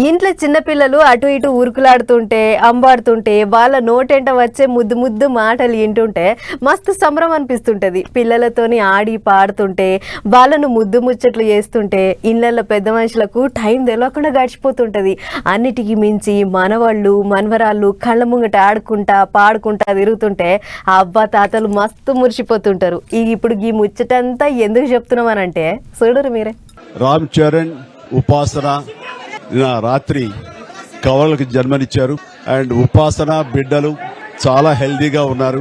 ఇంట్లో చిన్నపిల్లలు అటు ఇటు ఉరుకులాడుతుంటే అంబాడుతుంటే వాళ్ళ నోటెంట వచ్చే ముద్దు ముద్దు మాటలు వింటుంటే మస్తు సంబరం అనిపిస్తుంటది. పిల్లలతోని ఆడి పాడుతుంటే వాళ్ళను ముద్దు ముచ్చట్లు చేస్తుంటే ఇళ్ళల్లో పెద్ద మనుషులకు టైం తెలియకుండా గడిచిపోతుంటది. అన్నిటికీ మించి మనవాళ్ళు మనవరాళ్ళు కళ్ళ ముంగట ఆడుకుంటా పాడుకుంటా తిరుగుతుంటే ఆ అబ్బా తాతలు మస్తు మురిసిపోతుంటారు. ఇప్పుడు ఈ ముచ్చటంతా ఎందుకు చెప్తున్నామనంటే చూడరు మీరే. రామ్ చరణ్ ఉపాసన రాత్రి కవలకి జన్మనిచ్చారు. అండ్ ఉపాసన బిడ్డలు చాలా హెల్దీగా ఉన్నారు.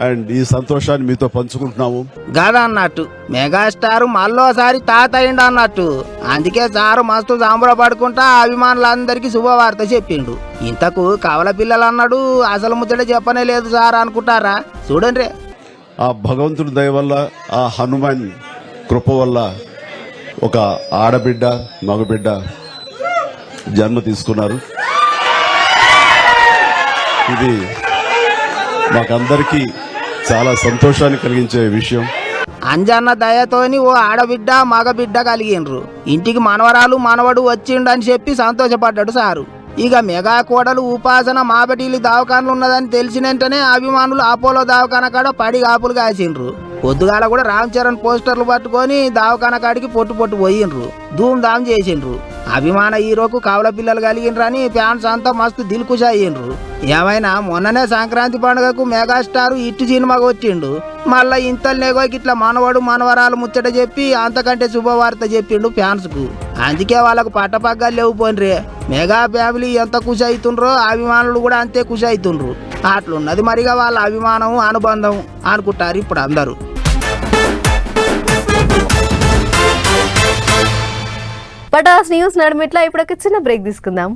అండ్ ఈ సంతోషాన్ని మీతో పంచుకుంటున్నాము. గదా అన్నట్టు మెగాస్టార్ మళ్ళోసారి తాత అయిండు అన్నట్టు. అందుకే సారు మస్తు సంబరపడుకుంటా అభిమానులందరికీ శుభవార్త చెప్పిండు. ఇంతకు కవల పిల్లలు అన్నాడు, అసలు ముచ్చట చెప్పనే లేదు సార్ అనుకుంటారా? చూడండి, ఆ భగవంతుడి దయ వల్ల, ఆ హనుమాన్ కృప వల్ల ఒక ఆడబిడ్డ మగబిడ్డ జన్మ తీసుకున్నారు. ఇది మాకందరికీ చాలా సంతోషాన్ని కలిగించే విషయం. అంజన్న దయతోని ఓ ఆడబిడ్డ మగబిడ్డ కలిగిండ్రు. ఇంటికి మనవరాలు మనవడు వచ్చిండని చెప్పి సంతోషపడ్డాడు సారు. ఇక మెగా కోడలు ఉపాసన మాబటిలి దవాఖానలు ఉన్నదని తెలిసిన వెంటనే అభిమానులు అపోలో దవాఖాన కాడ పడి కాపులు కాసిండ్రు. పొద్దుగాల కూడా రామ్ చరణ్ పోస్టర్లు పట్టుకొని దవాఖాన కాడికి పొట్టు పోయిండ్రు. ధూమ్ ధామ్ చేసిండ్రు. అభిమాన హీరోకు కవల పిల్లలు కలిగిండ్రని ఫ్యాన్స్ అంతా మస్తు దిల్కుష అయ్యిండ్రు. ఏమైనా మొన్ననే సంక్రాంతి పండుగకు మెగాస్టార్ ఇట్టు సినిమా వచ్చిండు. మళ్ళా ఇంతల్నేగో ఇట్లా మనవడు మనవరాలు ముచ్చట చెప్పి అంతకంటే శుభవార్త చెప్పిండు ఫ్యాన్స్ కు. అందుకే వాళ్ళకు పట్టపగ్గాలు లేవు పోన్రే. మెగా ఫ్యామిలీ ఎంత ఖుషి అవుతుండ్రో అభిమానులు కూడా అంతే ఖుషి అవుతుండ్రు. అట్లున్నది మరిగా వాళ్ళ అభిమానం అనుబంధం అనుకుంటారు ఇప్పుడు అందరూ. పటాస్ న్యూస్ నడుమిట్లా ఇప్పుడు ఒక చిన్న బ్రేక్ తీసుకుందాం.